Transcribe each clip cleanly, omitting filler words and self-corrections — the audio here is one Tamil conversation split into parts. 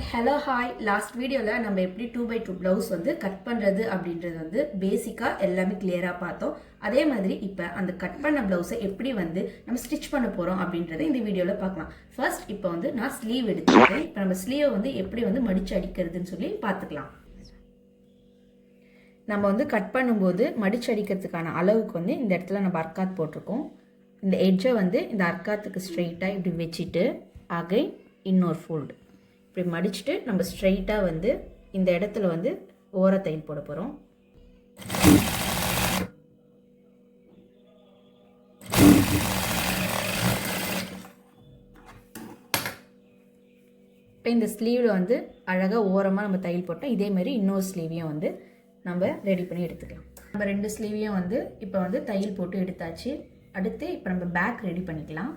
ஹலோ ஹாய் லாஸ்ட் வீடியோவில் நம்ம எப்படி 2x2 ப்ளவுஸ் வந்து கட் பண்ணுறது அப்படின்றது வந்து பேசிக்காக எல்லாமே கிளியராக பார்த்தோம். அதே மாதிரி இப்போ அந்த கட் பண்ண ப்ளவுஸை எப்படி வந்து நம்ம ஸ்டிச் பண்ண போகிறோம் அப்படின்றத இந்த வீடியோவில் பார்க்கலாம். ஃபர்ஸ்ட் இப்போ வந்து நான் ஸ்லீவ் எடுத்துருக்கேன். இப்போ நம்ம ஸ்லீவை வந்து எப்படி வந்து மடித்து அடிக்கிறதுன்னு சொல்லி பார்த்துக்கலாம். நம்ம வந்து கட் பண்ணும்போது மடித்து அடிக்கிறதுக்கான அளவுக்கு வந்து இந்த இடத்துல நம்ம அர்க்காத் போட்டிருக்கோம். இந்த எட்ஜை வந்து இந்த அர்க்காத்துக்கு ஸ்ட்ரெயிட்டாக இப்படி வச்சுட்டு அகைன் இன்னொரு ஃபோல்டு இப்படி மடிச்சுட்டு நம்ம ஸ்ட்ரெயிட்டாக வந்து இந்த இடத்துல வந்து ஓரத்தையில் போட போகிறோம். இப்போ இந்த ஸ்லீவில் வந்து அழகாக ஓரமாக நம்ம தையல் போட்டோம். இதே மாதிரி இன்னொரு ஸ்லீவையும் வந்து நம்ம ரெடி பண்ணி எடுத்துக்கலாம். நம்ம ரெண்டு ஸ்லீவையும் வந்து இப்போ வந்து தையல் போட்டு எடுத்தாச்சு. அடுத்து இப்போ நம்ம பேக் ரெடி பண்ணிக்கலாம்.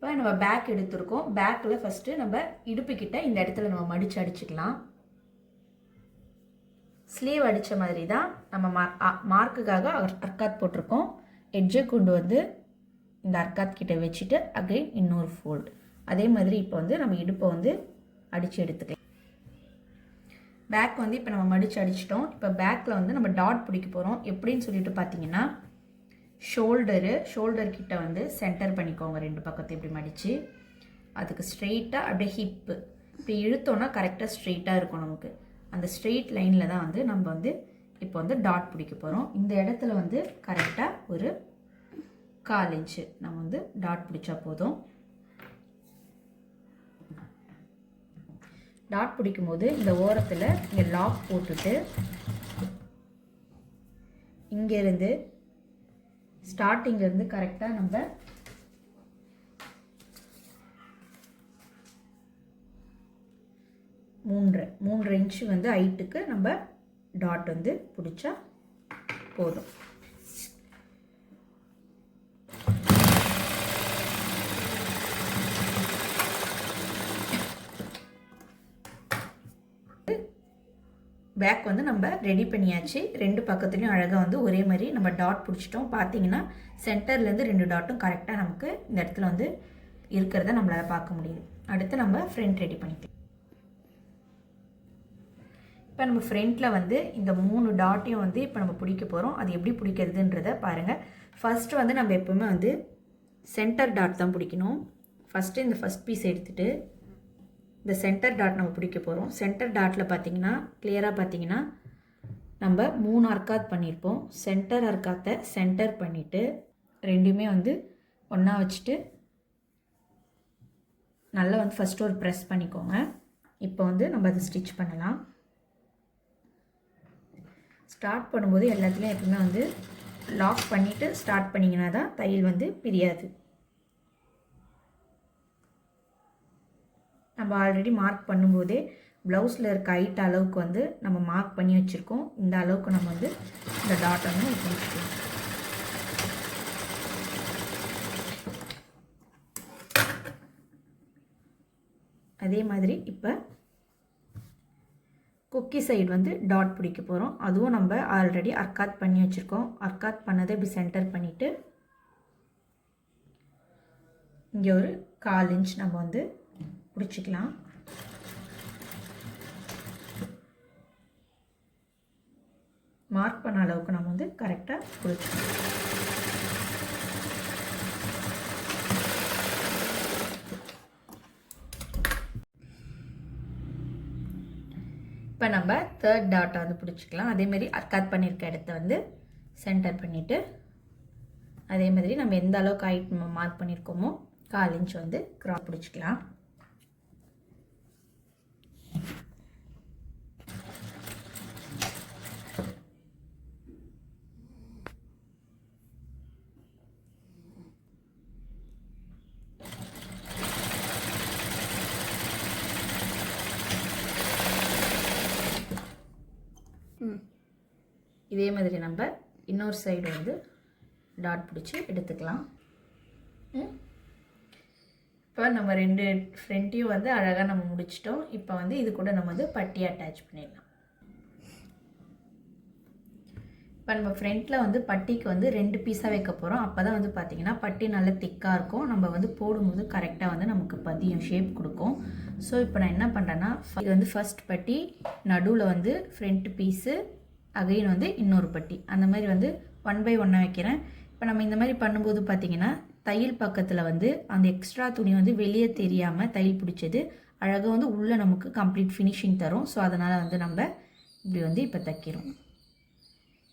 இப்போ நம்ம பேக் எடுத்துருக்கோம். பேக்கில் ஃபஸ்ட்டு நம்ம இடுப்புக்கிட்ட இந்த இடத்துல நம்ம மடித்து அடிச்சுக்கலாம். ஸ்லீவ் அடித்த மாதிரி தான் நம்ம மார்க்குக்காக அர்க்காத் போட்டிருக்கோம். எட்ஜை கொண்டு வந்து இந்த அர்க்காத் கிட்ட வச்சுட்டு அகைன் இன்னொரு ஃபோல்டு. அதே மாதிரி இப்போ வந்து நம்ம இடுப்பை வந்து அடித்து எடுத்துக்கலாம். பேக் வந்து இப்போ நம்ம மடித்து அடிச்சிட்டோம். இப்போ பேக்கில் வந்து நம்ம டாட் பிடிக்க போகிறோம். எப்படின்னு சொல்லிட்டு பார்த்தீங்கன்னா ஷோல்டர் கிட்ட வந்து சென்டர் பண்ணிக்கோங்க. ரெண்டு பக்கத்தை இப்படி மடித்து அதுக்கு ஸ்ட்ரெயிட்டாக அப்படியே ஹிப்பு இப்போ இழுத்தோன்னா கரெக்டாக ஸ்ட்ரெயிட்டாக இருக்கும். நமக்கு அந்த ஸ்ட்ரெயிட் லைனில் தான் வந்து நம்ம வந்து இப்போ வந்து டாட் பிடிக்க போகிறோம். இந்த இடத்துல வந்து கரெக்டாக ஒரு 1/4 இன்ச்சு நம்ம வந்து டாட் பிடிச்சா போதும். டாட் பிடிக்கும் போது இந்த ஓரத்தில் இங்கே லாக் போட்டுட்டு இங்கேருந்து ஸ்டார்டிங்லேருந்து கரெக்டாக நம்ம 3.5 இன்ச்சு வந்து ஹைட்டுக்கு நம்ம டாட் வந்து பிடிச்சா போதும். பேக் வந்து நம்ம ரெடி பண்ணியாச்சு. ரெண்டு பக்கத்துலையும் அழகாக வந்து ஒரே மாதிரி நம்ம டாட் பிடிச்சிட்டோம். பார்த்தீங்கன்னா சென்டர்லேருந்து 2 டாட்டும் கரெக்டாக நமக்கு இந்த இடத்துல வந்து இருக்கிறத நம்மளால் பார்க்க முடியுது. அடுத்து நம்ம ஃப்ரண்ட் ரெடி பண்ணிக்கலாம். இப்போ நம்ம ஃப்ரண்ட்டில் வந்து இந்த 3 டாட்டையும் வந்து இப்போ நம்ம பிடிக்க போகிறோம். அது எப்படி பிடிக்கிறதுன்றத பாருங்கள். ஃபஸ்ட்டு வந்து நம்ம எப்போவுமே வந்து சென்டர் டாட் தான் பிடிக்கணும். ஃபஸ்ட்டு இந்த ஃபஸ்ட் பீஸ் எடுத்துகிட்டு இந்த சென்டர் டாட் நம்ம பிடிக்க போகிறோம். சென்டர் டாட்டில் பார்த்தீங்கன்னா கிளியராக பார்த்தீங்கன்னா நம்ம 3 அர்க்காத் பண்ணியிருப்போம். சென்டர் அர்க்காத்தை சென்டர் பண்ணிவிட்டு ரெண்டுமே வந்து ஒன்றா வச்சுட்டு நல்லா வந்து ஃபஸ்ட்டு ஒரு ப்ரெஸ் பண்ணிக்கோங்க. இப்போ வந்து நம்ம அதை ஸ்டிச் பண்ணலாம். ஸ்டார்ட் பண்ணும்போது எல்லாத்துலேயும் எப்பவுமே வந்து லாக் பண்ணிவிட்டு ஸ்டார்ட் பண்ணிங்கன்னா தான் தையல் வந்து பிரியாது. நம்ம ஆல்ரெடி மார்க் பண்ணும்போதே ப்ளவுஸில் இருக்க ஹைட் அளவுக்கு வந்து நம்ம மார்க் பண்ணி வச்சுருக்கோம். இந்த அளவுக்கு நம்ம வந்து இந்த டாட் வந்து பிடிச்சிக்கலாம். அதே மாதிரி இப்போ குக்கி சைடு வந்து டாட் பிடிக்க போகிறோம். அதுவும் நம்ம ஆல்ரெடி அர்க்காத் பண்ணி வச்சுருக்கோம். அர்க்காத் பண்ணதை இப்படி சென்டர் பண்ணிவிட்டு இங்கே ஒரு 1/4 இன்ச் நம்ம வந்து பிடிச்சிக்கலாம். மார்க் பண்ண அளவுக்கு நம்ம வந்து கரெக்டாக பிடிச்சிக்கலாம். இப்போ நம்ம 3rd டாட்டை வந்து பிடிச்சிக்கலாம். அதேமாதிரி அர்க்காத் பண்ணியிருக்க இடத்த வந்து சென்டர் பண்ணிவிட்டு அதே மாதிரி நம்ம எந்த அளவுக்கு ஹைட் நம்ம மார்க் பண்ணியிருக்கோமோ 1/4 இன்ச் வந்து கிராஸ் பிடிச்சிக்கலாம். இதே மாதிரி நம்ம இன்னொரு சைடு வந்து டாட் பிடிச்சி எடுத்துக்கலாம். இப்போ நம்ம 2 ஃப்ரண்ட்டையும் வந்து அழகாக நம்ம முடிச்சிட்டோம். இப்போ வந்து இது கூட நம்ம வந்து பட்டி அட்டாச் பண்ணிடலாம். இப்போ நம்ம ஃப்ரண்ட்டில் வந்து பட்டிக்கு வந்து 2 பீஸாக வைக்க போகிறோம். அப்போ தான் வந்து பார்த்திங்கன்னா பட்டி நல்லா திக்காக இருக்கும். நம்ம வந்து போடும்போது கரெக்டாக வந்து நமக்கு பதியம் ஷேப் கொடுக்கும். ஸோ இப்போ நான் என்ன பண்ணுறேன்னா, இது வந்து ஃபஸ்ட் பட்டி, நடுவில் வந்து ஃப்ரண்ட் பீஸு, அகைன் வந்து இன்னொரு பட்டி, அந்த மாதிரி வந்து 1 by 1 வைக்கிறேன். இப்போ நம்ம இந்த மாதிரி பண்ணும்போது பார்த்திங்கன்னா தையல் பக்கத்தில் வந்து அந்த எக்ஸ்ட்ரா துணி வந்து வெளியே தெரியாமல் தையல் பிடிச்சது அழகாக வந்து உள்ளே நமக்கு கம்ப்ளீட் ஃபினிஷிங் தரும். ஸோ அதனால் வந்து நம்ம இப்படி வந்து இப்போ தைக்கிறோம்.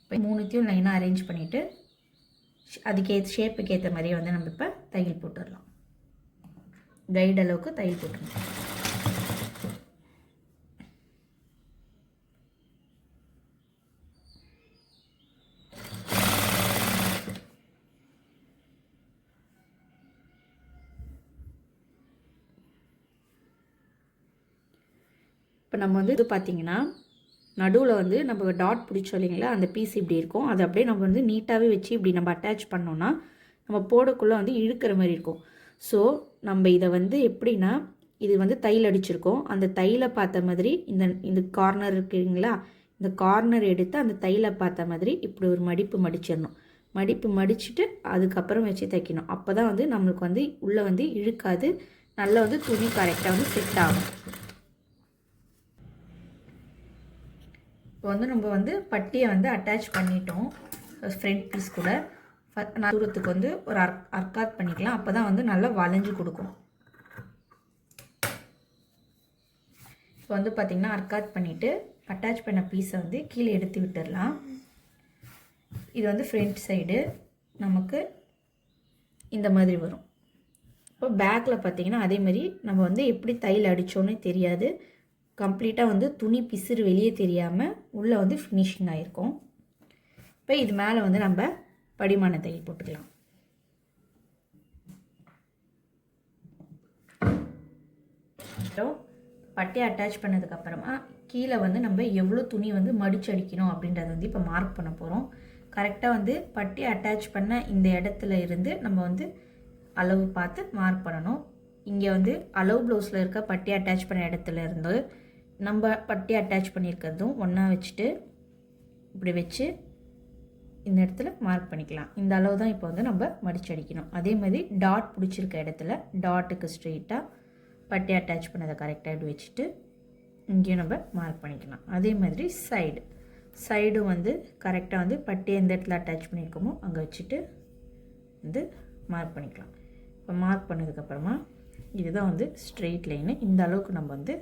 இப்போ 3த்தையும் லைனாக அரேஞ்ச் பண்ணிவிட்டு ஷேப்புக்கு ஏற்ற மாதிரியே வந்து நம்ம இப்போ தையல் போட்டுடலாம். கைடு அளவுக்கு தையல் போட்டுருங்க. இப்போ நம்ம வந்து இது பார்த்திங்கன்னா நடுவில் வந்து நம்ம டாட் பிடிச்சோம் இல்லைங்களா, அந்த பீஸ் இப்படி இருக்கும். அதை அப்படியே நம்ம வந்து நீட்டாகவே வச்சு இப்படி நம்ம அட்டாச் பண்ணோன்னா நம்ம போடக்குள்ளே வந்து இழுக்கிற மாதிரி இருக்கும். ஸோ நம்ம இதை வந்து எப்படின்னா, இது வந்து தையல் அடிச்சிருக்கோம், அந்த தையலை பார்த்த மாதிரி இந்த கார்னர் இருக்குங்களா, இந்த கார்னர் எடுத்து அந்த தையலை பார்த்த மாதிரி இப்படி ஒரு மடிப்பு மடிச்சிடணும். மடிப்பு மடிச்சுட்டு அதுக்கப்புறம் வச்சு தைக்கணும். அப்போ தான் வந்து நம்மளுக்கு வந்து உள்ளே வந்து இழுக்காது, நல்லா வந்து துணி கரெக்டாக வந்து செட் ஆகும். இப்போ வந்து நம்ம வந்து பட்டியை வந்து அட்டாச் பண்ணிட்டோம் ஃப்ரண்ட் பீஸ் கூட. தூரத்துக்கு வந்து ஒரு அர்க்காத் பண்ணிக்கலாம். அப்போ தான் வந்து நல்லா வளைஞ்சு கொடுக்கும். இப்போ வந்து பார்த்திங்கன்னா அர்க்காத் பண்ணிவிட்டு அட்டாச் பண்ண பீஸை வந்து கீழே எடுத்து விட்டுடலாம். இது வந்து ஃப்ரண்ட் சைடு நமக்கு இந்த மாதிரி வரும். இப்போ பேக்கில் பார்த்திங்கன்னா அதேமாதிரி நம்ம வந்து எப்படி தையல் அடித்தோன்னே தெரியாது, கம்ப்ளீட்டாக வந்து துணி பிசுறு வெளியே தெரியாமல் உள்ளே வந்து ஃபினிஷிங் ஆகிருக்கும். இப்போ இது மேலே வந்து நம்ம படிமான தையல் போட்டுக்கலாம். பட்டையை அட்டாச் பண்ணதுக்கப்புறமா கீழே வந்து நம்ம எவ்வளோ துணி வந்து மடிச்சு அடிக்கணும் அப்படின்றத வந்து இப்போ மார்க் பண்ண போகிறோம். கரெக்டாக வந்து பட்டையை அட்டாச் பண்ண இந்த இடத்துல இருந்து நம்ம வந்து அளவு பார்த்து மார்க் பண்ணணும். இங்கே வந்து அளவு ப்ளவுஸில் இருக்க பட்டையை அட்டாச் பண்ண இடத்துல இருந்து நம்ம பட்டி அட்டாச் பண்ணியிருக்கிறதும் ஒன்றா வச்சுட்டு இப்படி வச்சு இந்த இடத்துல மார்க் பண்ணிக்கலாம். இந்த அளவு தான் இப்போ வந்து நம்ம மடிச்சு அடிக்கணும். அதே மாதிரி டாட் பிடிச்சிருக்க இடத்துல டாட்டுக்கு ஸ்ட்ரெயிட்டாக பட்டி அட்டாச் பண்ணதை கரெக்டாக இப்படி வச்சுட்டு இங்கேயும் நம்ம மார்க் பண்ணிக்கலாம். அதே மாதிரி சைடும் வந்து கரெக்டாக வந்து பட்டி எந்த இடத்துல அட்டாச் பண்ணியிருக்கோமோ அங்கே வச்சுட்டு வந்து மார்க் பண்ணிக்கலாம். இப்போ மார்க் பண்ணதுக்கப்புறமா இதுதான் வந்து ஸ்ட்ரெயிட் லைனு. இந்த அளவுக்கு நம்ம வந்து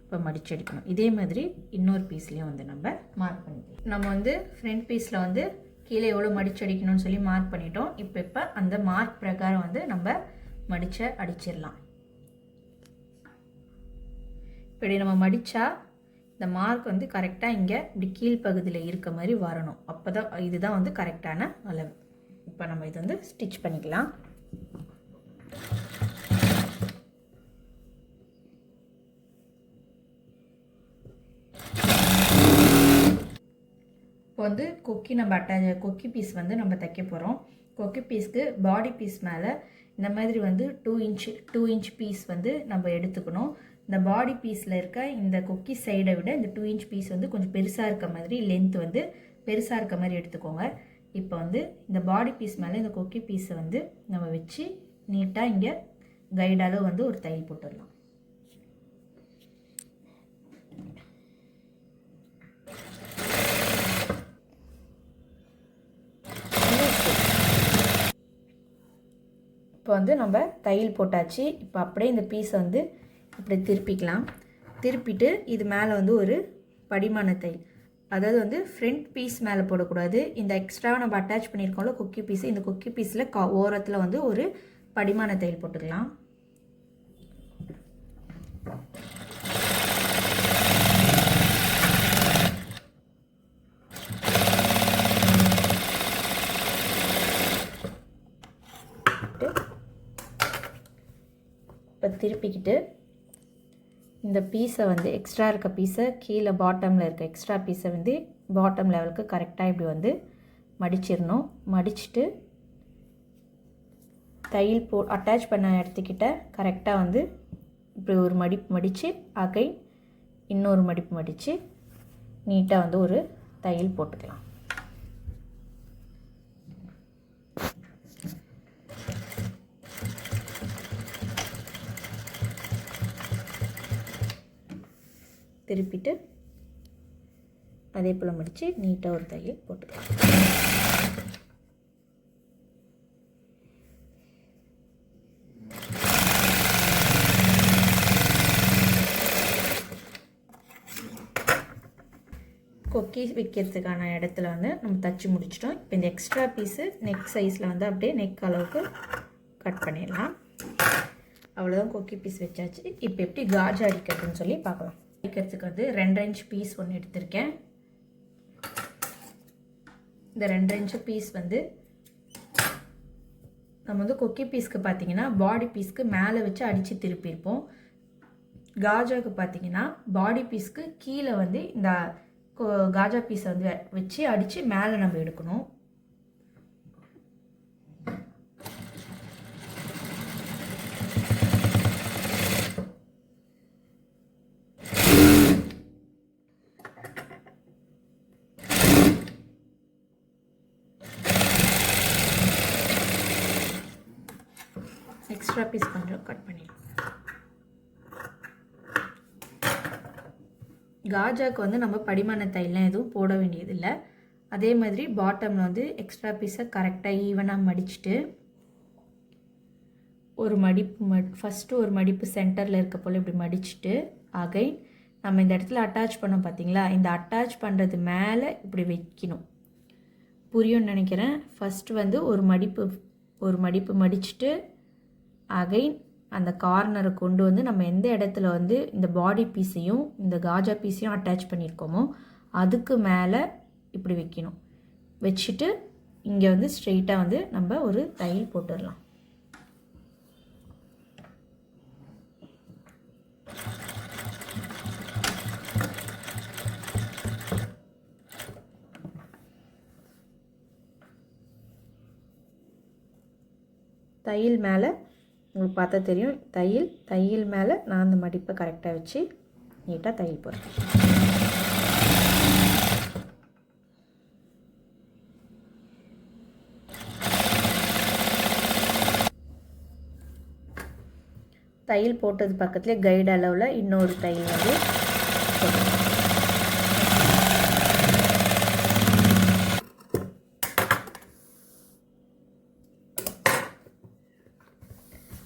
இப்போ மடிச்சு அடிக்கணும். இதே மாதிரி இன்னொரு பீஸ்லேயும் வந்து நம்ம மார்க் பண்ணிக்கலாம். நம்ம வந்து ஃப்ரண்ட் பீஸில் வந்து கீழே எவ்வளோ மடிச்சு அடிக்கணும்னு சொல்லி மார்க் பண்ணிட்டோம். இப்போ அந்த மார்க் பிரகாரம் வந்து நம்ம மடித்து அடிச்சிடலாம். இப்படி நம்ம மடித்தா இந்த மார்க் வந்து கரெக்டாக இங்கே இப்படி கீழ்ப்பகுதியில் இருக்க மாதிரி வரணும். அப்போ தான் இதுதான் வந்து கரெக்டான அளவு. இப்போ நம்ம இது வந்து ஸ்டிச் பண்ணிக்கலாம். இப்போ வந்து கொக்கி பீஸ் வந்து நம்ம தைக்க போகிறோம். கொக்கி பீஸ்க்கு பாடி பீஸ் மேலே இந்த மாதிரி வந்து 2 இன்ச் பீஸ் வந்து நம்ம எடுத்துக்கணும். இந்த பாடி பீஸில் இருக்க இந்த கொக்கி சைடை விட இந்த 2 இன்ச் பீஸ் வந்து கொஞ்சம் பெருசாக இருக்க மாதிரி, லென்த் வந்து பெருசாக இருக்க மாதிரி எடுத்துக்கோங்க. இப்போ வந்து இந்த பாடி பீஸ் மேலே இந்த கொக்கி பீஸை வந்து நம்ம வச்சு நீட்டாக இங்கே கைடாலும் வந்து ஒரு தையல் போட்டுடலாம். இப்போ வந்து நம்ம தையல் போட்டாச்சு. இப்போ அப்படியே இந்த பீஸை வந்து இப்படி திருப்பிக்கலாம். திருப்பிட்டு இது மேலே வந்து ஒரு படிமான தையல், அதாவது வந்து ஃப்ரண்ட் பீஸ் மேலே போடக்கூடாது. இந்த எக்ஸ்ட்ராவை நம்ம அட்டாச் பண்ணியிருக்கோம்ல கொக்கி பீஸு, இந்த கொக்கி பீஸில் ஓரத்தில் வந்து ஒரு படிமான தையல் போட்டுக்கலாம். இப்போ திருப்பிக்கிட்டு இந்த பீஸை வந்து எக்ஸ்ட்ரா இருக்க பீஸை கீழே பாட்டமில் இருக்க எக்ஸ்ட்ரா பீஸை வந்து பாட்டம் லெவலுக்கு கரெக்டாக இப்படி வந்து மடிச்சிடணும். மடிச்சுட்டு தையல் அட்டாச் பண்ண இடத்துக்கிட்ட கரெக்டாக வந்து இப்படி ஒரு மடிப்பு மடித்து அகைன் இன்னொரு மடிப்பு மடித்து நீட்டாக வந்து ஒரு தையல் போட்டுக்கலாம். திருப்பிட்டு அதே போல் மடித்து நீட்டாக ஒரு தையல் போட்டுக்கலாம். கொக்கி வைக்கிறதுக்கான இடத்துல வந்து நம்ம தச்சு முடிச்சிட்டோம். இப்போ இந்த எக்ஸ்ட்ரா பீஸு நெக் சைஸில் வந்து அப்படியே நெக் அளவுக்கு கட் பண்ணிடலாம். அவ்வளோதான், கொக்கி பீஸ் வச்சாச்சு. இப்போ எப்படி காஜா அடிக்கிறதுன்னு சொல்லி பார்க்கலாம். அடிக்கிறதுக்கு வந்து 2 இன்ச் பீஸ் ஒன்று எடுத்திருக்கேன். இந்த 2 இன்ச் பீஸ் வந்து நம்ம வந்து கொக்கி பீஸ்க்கு பார்த்திங்கன்னா பாடி பீஸ்க்கு மேலே வச்சு அடித்து திருப்பியிருப்போம். காஜாவுக்கு பார்த்திங்கன்னா பாடி பீஸ்க்கு கீழே வந்து இந்த காஜா பீஸை வந்து வச்சு அடித்து மேலே நம்ம எடுக்கணும். எக்ஸ்ட்ரா பீஸ் கொஞ்சம் கட் பண்ணிடலாம். காஜாவுக்கு வந்து நம்ம படிமான தையல்லாம் எதுவும் போட வேண்டியதில்லை. அதே மாதிரி பாட்டமில் வந்து எக்ஸ்ட்ரா பீஸை கரெக்டாக ஈவனாக மடிச்சுட்டு ஒரு மடிப்பு ஃபஸ்ட்டு ஒரு மடிப்பு சென்டரில் இருக்க போல் இப்படி மடிச்சுட்டு அகைன் நம்ம இந்த இடத்துல அட்டாச் பண்ணோம் பார்த்தீங்களா, இந்த அட்டாச் பண்ணுறது மேலே இப்படி வைக்கணும். புரியும்னு நினைக்கிறேன். ஃபஸ்ட்டு வந்து ஒரு மடிப்பு மடிச்சுட்டு அகைன் அந்த கார்னரை கொண்டு வந்து நம்ம எந்த இடத்துல வந்து இந்த பாடி பீஸையும் இந்த காஜா பீஸையும் அட்டாச் பண்ணியிருக்கோமோ அதுக்கு மேலே இப்படி வைக்கணும். வச்சுட்டு இங்கே வந்து ஸ்ட்ரெயிட்டாக வந்து நம்ம ஒரு தையல் போட்டுடலாம். தையல் மேலே உங்களுக்கு பார்த்தா தெரியும், தையல் மேலே நான் அந்த மடிப்பை கரெக்டாக வச்சு நீட்டாக தையல் போடுறேன். தையல் போட்டது பக்கத்துலேயே கைடு அளவில் இன்னொரு தையல் வந்து போடுறேன்.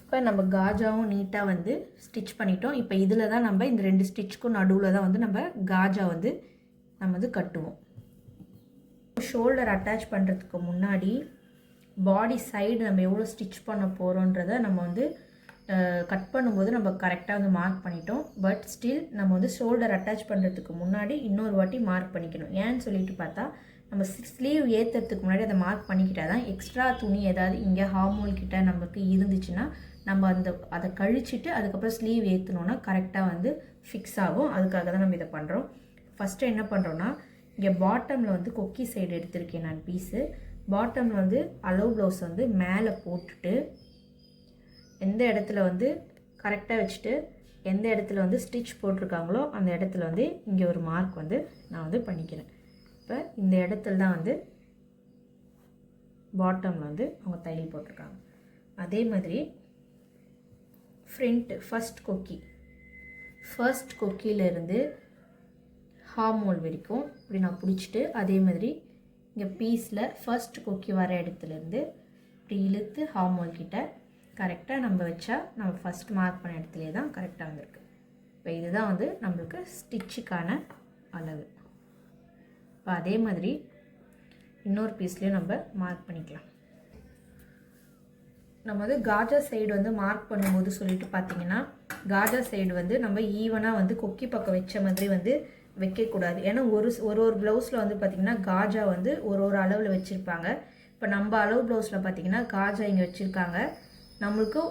இப்போ நம்ம காஜாவும் நீட்டாக வந்து ஸ்டிச் பண்ணிட்டோம். இப்போ இதில் தான் நம்ம இந்த 2 ஸ்டிச்சுக்கும் நடுவில் தான் வந்து நம்ம காஜா வந்து நம்ம வந்து கட்டுவோம். ஷோல்டர் அட்டாச் பண்ணுறதுக்கு முன்னாடி பாடி சைடு நம்ம எவ்வளோ ஸ்டிச் பண்ண போகிறோன்றதை நம்ம வந்து கட் பண்ணும்போது நம்ம கரெக்டாக வந்து மார்க் பண்ணிட்டோம். பட் ஸ்டில் நம்ம வந்து ஷோல்டர் அட்டாச் பண்ணுறதுக்கு முன்னாடி இன்னொரு வாட்டி மார்க் பண்ணிக்கணும். ஏன்னு சொல்லிட்டு பார்த்தா நம்ம ஸ்லீவ் ஏற்றுறதுக்கு முன்னாடி அதை மார்க் பண்ணிக்கிட்டால் தான் எக்ஸ்ட்ரா துணி ஏதாவது இங்கே ஹார்மோல் கிட்ட நமக்கு இருந்துச்சுன்னா நம்ம அதை கழிச்சிட்டு அதுக்கப்புறம் ஸ்லீவ் ஏற்றணுன்னா கரெக்டாக வந்து ஃபிக்ஸ் ஆகும். அதுக்காக தான் நம்ம இதை பண்ணுறோம். ஃபஸ்ட்டு என்ன பண்ணுறோன்னா இங்கே பாட்டமில் வந்து கொக்கி சைடு எடுத்திருக்கேன் நான் பீஸு. பாட்டமில் வந்து அலோ ப்ளவுஸ் வந்து மேலே போட்டுட்டு எந்த இடத்துல வந்து கரெக்டாக வச்சுட்டு எந்த இடத்துல வந்து ஸ்டிச் போட்டிருக்காங்களோ அந்த இடத்துல வந்து இங்கே ஒரு மார்க் வந்து நான் வந்து பண்ணிக்கிறேன். இப்போ இந்த இடத்துல தான் வந்து பாட்டமில் வந்து அவங்க தையல் போட்டிருக்காங்க. அதே மாதிரி ஃப்ரண்ட் ஃபர்ஸ்ட் கொக்கியிலேருந்து ஹார்மோல் வரைக்கும் இப்படி நான் பிடிச்சிட்டு அதே மாதிரி இங்கே பீஸில் ஃபர்ஸ்ட் கொக்கி வர இடத்துலேருந்து இப்படி இழுத்து ஹார்மோல் கிட்ட கரெக்டாக நம்ம வச்சா நம்ம ஃபஸ்ட் மார்க் பண்ண இடத்துலே தான் கரெக்டாக வந்திருக்கு. இப்போ இதுதான் வந்து நம்மளுக்கு ஸ்டிச்சுக்கான அளவு. இப்போ அதே மாதிரி இன்னொரு பீஸ்லேயும் நம்ம மார்க் பண்ணிக்கலாம். நம்ம வந்து காஜா சைடு வந்து மார்க் பண்ணும்போது சொல்லிட்டு பார்த்தீங்கன்னா காஜா சைடு வந்து நம்ம ஈவனாக வந்து கொக்கி பக்கம் வச்ச மாதிரி வந்து வைக்கக்கூடாது. ஏன்னா ஒரு ப்ளவுஸில் வந்து பார்த்திங்கன்னா காஜா வந்து ஒரு அளவில் வச்சுருப்பாங்க. இப்போ நம்ம அளவு ப்ளவுஸில் பார்த்திங்கன்னா காஜா இங்கே வச்சுருக்காங்க. நம்மளுக்கும்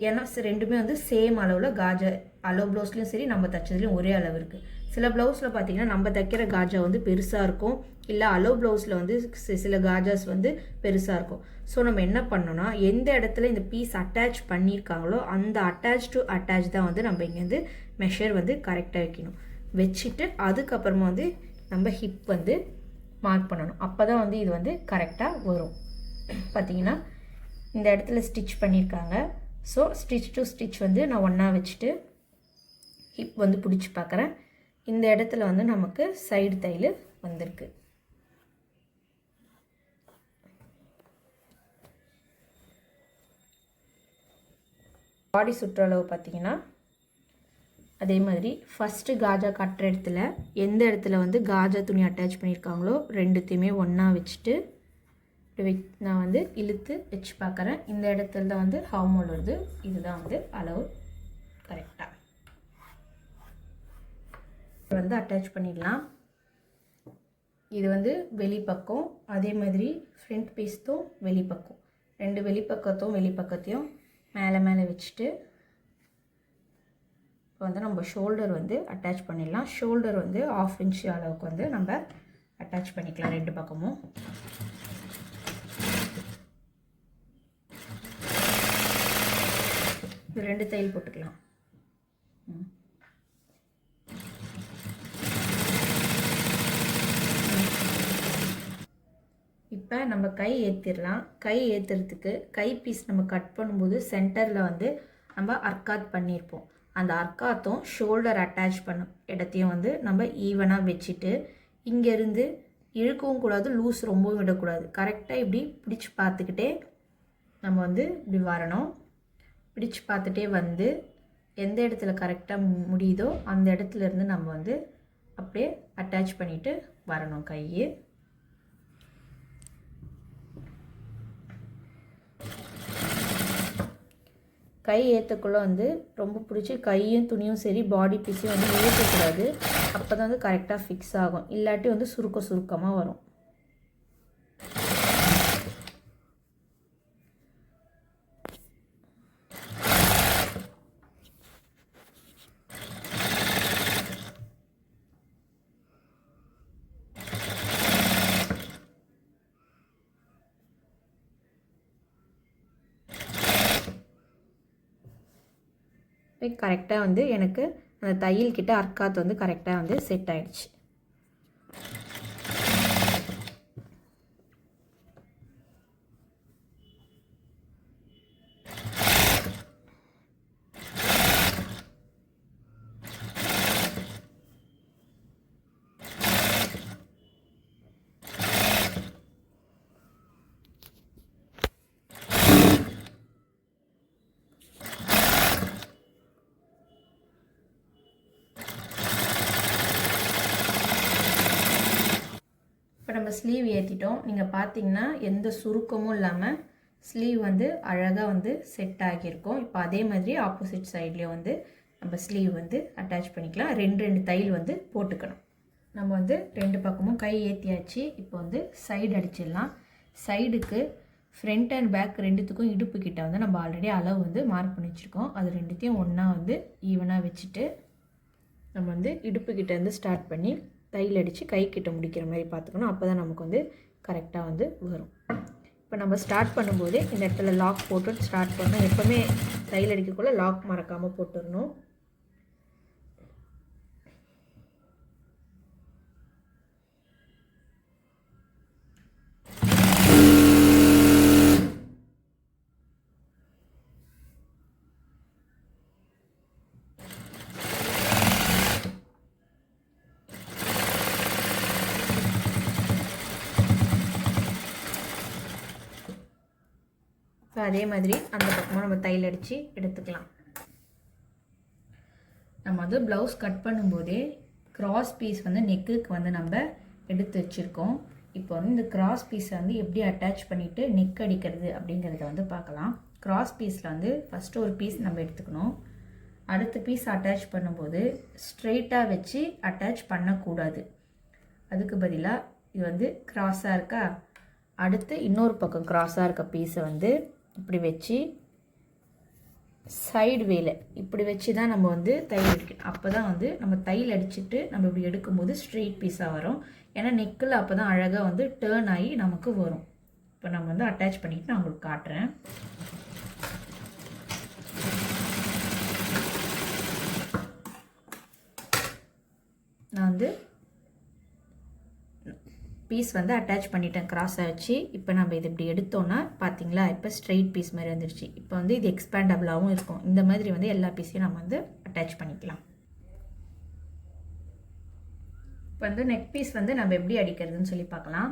ஏன்னா ரெண்டுமே வந்து சேம் அளவில் காஜா அளவு ப்ளவுஸ்லேயும் சரி நம்ம தைச்சதுலேயும் ஒரே அளவு இருக்குது. சில ப்ளவுஸில் பார்த்திங்கன்னா நம்ம தைக்கிற காஜா வந்து பெருசாக இருக்கும், இல்லை அளவு ப்ளவுஸில் வந்து சில காஜாஸ் வந்து பெருசாக இருக்கும். ஸோ நம்ம என்ன பண்ணோன்னா எந்த இடத்துல இந்த பீஸ் அட்டாச் பண்ணியிருக்காங்களோ அந்த அட்டாச் தான் வந்து நம்ம இங்கேருந்து மெஷர் வந்து கரெக்டாக வைக்கணும். வச்சுட்டு அதுக்கப்புறமா வந்து நம்ம ஹிப் வந்து மார்க் பண்ணணும். அப்போ தான் வந்து இது வந்து கரெக்டாக வரும். பார்த்திங்கன்னா இந்த இடத்துல ஸ்டிச் பண்ணியிருக்காங்க. ஸோ ஸ்டிச் டு ஸ்டிச் வந்து நான் ஒன்றா வச்சுட்டு ஹிப் வந்து பிடிச்சி பார்க்குறேன். இந்த இடத்துல வந்து நமக்கு சைடு தையல் வந்திருக்கு. பாடி சுற்றளவு பார்த்திங்கன்னா அதே மாதிரி ஃபஸ்ட்டு காஜா கட்டுற இடத்துல எந்த இடத்துல வந்து காஜா துணி அட்டாச் பண்ணியிருக்காங்களோ ரெண்டுத்தையுமே ஒன்றா வச்சுட்டு நான் வந்து இழுத்து வச்சு பார்க்குறேன். இந்த இடத்துல தான் வந்து ஹார்மோல் வருது. இதுதான் வந்து அளவு கரெக்டாக வந்து அட்டாச் பண்ணிடலாம். இது வந்து வெளிப்பக்கம், அதே மாதிரி ஃப்ரண்ட் பீஸ்தும் வெளிப்பக்கம், ரெண்டு வெளிப்பக்கத்தையும் மேலே மேலே வச்சுட்டு இப்போ வந்து நம்ம ஷோல்டர் வந்து அட்டாச் பண்ணிடலாம். ஷோல்டர் வந்து 1/2 இன்ச் அளவுக்கு வந்து நம்ம அட்டாச் பண்ணிக்கலாம் ரெண்டு பக்கமும். ரெண்டு தையல் போட்டுக்கலாம். இப்போ நம்ம கை ஏற்றிடலாம். கை ஏற்றுறதுக்கு கை பீஸ் நம்ம கட் பண்ணும்போது சென்டரில் வந்து நம்ம அர்க்காத் பண்ணியிருப்போம். அந்த அர்க்காத்தும் ஷோல்டர் அட்டாச் பண்ண இடத்தையும் வந்து நம்ம ஈவனாக வச்சுட்டு இங்கேருந்து இழுக்கவும் கூடாது, லூஸ் ரொம்பவும் விடக்கூடாது. கரெக்டாக இப்படி பிடிச்சி பார்த்துக்கிட்டே நம்ம வந்து இப்படி வரணும். பிடிச்சி பார்த்துட்டே வந்து எந்த இடத்துல கரெக்டாக முடியுதோ அந்த இடத்துலேருந்து நம்ம வந்து அப்படியே அட்டாச் பண்ணிவிட்டு வரணும் கையை. கை ஏற்றக்குள்ளே வந்து ரொம்ப பிடிச்சி கையும் துணியும் சரி பாடி பீஸையும் வந்து ஏற்றக்கூடாது. அப்போ தான் வந்து கரெக்டாக ஃபிக்ஸ் ஆகும். இல்லாட்டி வந்து சுருக்கமாக வரும். கரெக்டாக வந்து எனக்கு அந்த தையல் கிட்ட அர்க்காத் வந்து கரெக்டாக வந்து செட் ஆகிடுச்சு. நம்ம ஸ்லீவ் ஏற்றிட்டோம். நீங்கள் பார்த்தீங்கன்னா எந்த சுருக்கமும் இல்லாமல் ஸ்லீவ் வந்து அழகாக வந்து செட் ஆகியிருக்கும். இப்போ அதே மாதிரி ஆப்போசிட் சைட்லேயும் வந்து நம்ம ஸ்லீவ் வந்து அட்டாச் பண்ணிக்கலாம். ரெண்டு தையல் வந்து போட்டுக்கணும். நம்ம வந்து ரெண்டு பக்கமும் கை ஏற்றியாச்சு. இப்போ வந்து சைடு அடிச்சிடலாம். சைடுக்கு ஃப்ரண்ட் அண்ட் பேக் ரெண்டுத்துக்கும் இடுப்பு கிட்ட வந்து நம்ம ஆல்ரெடி அளவு வந்து மார்க் பண்ணி வச்சுருக்கோம். அது ரெண்டுத்தையும் ஒன்றா வந்து ஈவனாக வச்சுட்டு நம்ம வந்து இடுப்பு கிட்ட இருந்து ஸ்டார்ட் பண்ணி தையல் அடித்து கை கிட்ட முடிக்கிற மாதிரி பார்த்துக்கணும். அப்போ தான் நமக்கு வந்து கரெக்டாக வந்து வரும். இப்போ நம்ம ஸ்டார்ட் பண்ணும்போது இந்த இடத்துல லாக் போட்டு ஸ்டார்ட் பண்ணணும். எப்போவுமே தையல் அடிக்கக்குள்ளே லாக் மறக்காமல் போட்டுடணும். அதே மாதிரி அந்த பக்கமாக நம்ம தையல் அடித்து எடுத்துக்கலாம். நம்ம வந்து ப்ளவுஸ் கட் பண்ணும்போதே கிராஸ் பீஸ் வந்து நெக்குக்கு வந்து நம்ம எடுத்து வச்சுருக்கோம். இப்போ வந்து இந்த கிராஸ் பீஸை வந்து எப்படி அட்டாச் பண்ணிவிட்டு நெக் அடிக்கிறது அப்படிங்கிறத வந்து பார்க்கலாம். கிராஸ் பீஸில் வந்து ஃபஸ்ட்டு ஒரு பீஸ் நம்ம எடுத்துக்கணும். அடுத்த பீஸ் அட்டாச் பண்ணும்போது ஸ்ட்ரெயிட்டாக வச்சு அட்டாச் பண்ணக்கூடாது. அதுக்கு பதிலாக இது வந்து கிராஸாக இருக்கா, அடுத்து இன்னொரு பக்கம் கிராஸாக இருக்க பீஸை வந்து இப்படி வச்சு சைடு வேல இப்படி வச்சு தான் நம்ம வந்து தையல் அடிக்கணும். அப்போ தான் வந்து நம்ம தையல் அடிச்சுட்டு நம்ம இப்படி எடுக்கும்போது ஸ்ட்ரெயிட் பீஸாக வரும். ஏன்னா நெக்கில் அப்போ தான் அழகாக வந்து டேர்ன் ஆகி நமக்கு வரும். இப்போ நம்ம வந்து அட்டாச் பண்ணிவிட்டு நான் உங்களுக்கு காட்டுறேன். நான் வந்து பீஸ் வந்து அட்டாச் பண்ணிட்டேன் கிராஸாக வச்சு. இப்போ நம்ம இது இப்படி எடுத்தோன்னா பார்த்தீங்களா, இப்போ ஸ்ட்ரெயிட் பீஸ் மாதிரி வந்துருச்சு. இப்போ வந்து இது எக்ஸ்பேண்டபிளாகவும் இருக்கும். இந்த மாதிரி வந்து எல்லா பீஸையும் நம்ம வந்து அட்டாச் பண்ணிக்கலாம். இப்போ வந்து நெக் பீஸ் வந்து நம்ம எப்படி அடிக்கிறதுன்னு சொல்லி பார்க்கலாம்.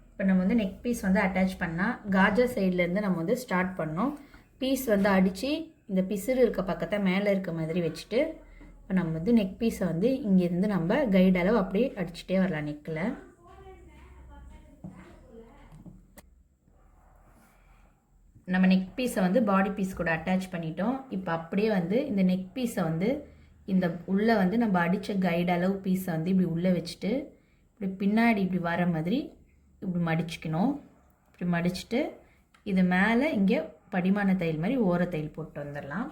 இப்போ நம்ம வந்து நெக் பீஸ் வந்து அட்டாச் பண்ணால் காஜா சைட்லேருந்து நம்ம வந்து ஸ்டார்ட் பண்ணோம். பீஸ் வந்து அடித்து இந்த பிசுறு இருக்க பக்கத்தை மேலே இருக்க மாதிரி வச்சுட்டு இப்போ நம்ம வந்து நெக் பீஸை வந்து இங்கேருந்து நம்ம கைடு அளவு அப்படியே அடிச்சுட்டே வரலாம். நெக்கில் நம்ம நெக் பீஸை வந்து பாடி பீஸ் கூட அட்டாச் பண்ணிட்டோம். இப்போ அப்படியே வந்து இந்த நெக் பீஸை வந்து இந்த உள்ளே வந்து நம்ம அடித்த கைடு அளவு பீஸை வந்து இப்படி உள்ளே வச்சுட்டு இப்படி பின்னாடி இப்படி வர மாதிரி இப்படி மடிச்சுக்கணும். இப்படி மடிச்சுட்டு இது மேலே இங்கே படிமான தையல் மாதிரி ஓர தையல் போட்டு வந்துடலாம்.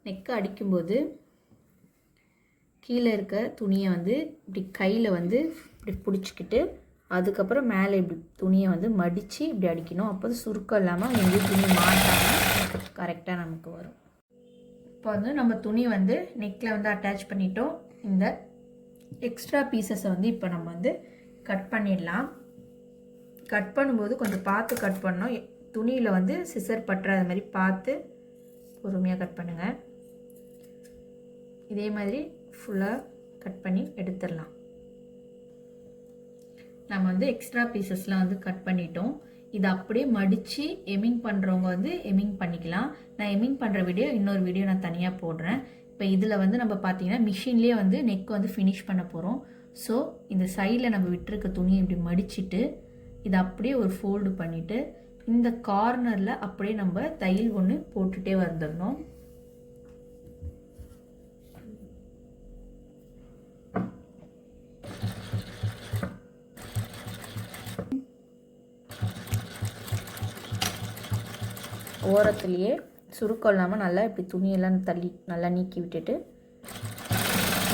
நெக்கு அடிக்கும்போது கீழே இருக்க துணியை வந்து இப்படி கையில் வந்து இப்படி பிடிச்சிக்கிட்டு அதுக்கப்புறம் மேலே இப்படி துணியை வந்து மடித்து இப்படி அடிக்கணும். அப்போ சுருக்கம் இல்லாமல் எங்கேயும் துணி மாட்டாமல் கரெக்டாக நமக்கு வரும். இப்போ வந்து நம்ம துணி வந்து நெக்கில் வந்து அட்டாச் பண்ணிட்டோம். இந்த எக்ஸ்ட்ரா பீசஸை வந்து இப்போ நம்ம வந்து கட் பண்ணிடலாம். கட் பண்ணும்போது கொஞ்சம் பார்த்து கட் பண்ணணும். துணியில் வந்து சிசர் பற்றாத மாதிரி பார்த்து பொறுமையாக கட் பண்ணுங்கள். இதே மாதிரி ஃபுல்லாக கட் பண்ணி எடுத்துடலாம். நம்ம வந்து எக்ஸ்ட்ரா பீசஸ்லாம் வந்து கட் பண்ணிட்டோம். இதை அப்படியே மடித்து எமிங் பண்ணுறவங்க வந்து எமிங் பண்ணிக்கலாம். நான் எமிங் பண்ணுற வீடியோ இன்னொரு வீடியோ நான் தனியாக போடுறேன். இப்போ இதில் வந்து நம்ம பார்த்தீங்கன்னா மிஷின்லேயே வந்து நெக் வந்து ஃபினிஷ் பண்ண போகிறோம். ஸோ இந்த சைடில் நம்ம விட்டுருக்க துணியை இப்படி மடிச்சுட்டு இதை அப்படியே ஒரு ஃபோல்டு பண்ணிவிட்டு இந்த கார்னரில் அப்படியே நம்ம தையல் ஒன்று போட்டுகிட்டே வந்துடணும். ஓரத்துலேயே சுருக்கம் இல்லாமல் நல்லா இப்படி துணியெல்லாம் தள்ளி நல்லா நீக்கி விட்டுட்டு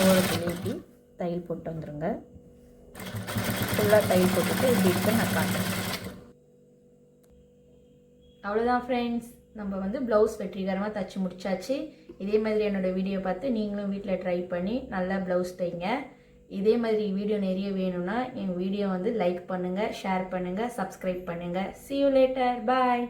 ஓரத்துலேயே இப்படி தையல் போட்டு வந்துடுங்க. ஃபுல்லாக தையல் போட்டுட்டு இப்படி இருக்க நான் காட்டுறேன். அவ்வளோதான் ஃப்ரெண்ட்ஸ், நம்ம வந்து ப்ளவுஸ் வெற்றிகரமாக தைச்சி முடிச்சாச்சு. இதே மாதிரி என்னோடய வீடியோ பார்த்து நீங்களும் வீட்டில் ட்ரை பண்ணி நல்லா ப்ளவுஸ் தைங்க. இதே மாதிரி வீடியோ நிறைய வேணும்னா என் வீடியோ வந்து லைக் பண்ணுங்கள், ஷேர் பண்ணுங்கள், சப்ஸ்கிரைப் பண்ணுங்கள். See you later. Bye.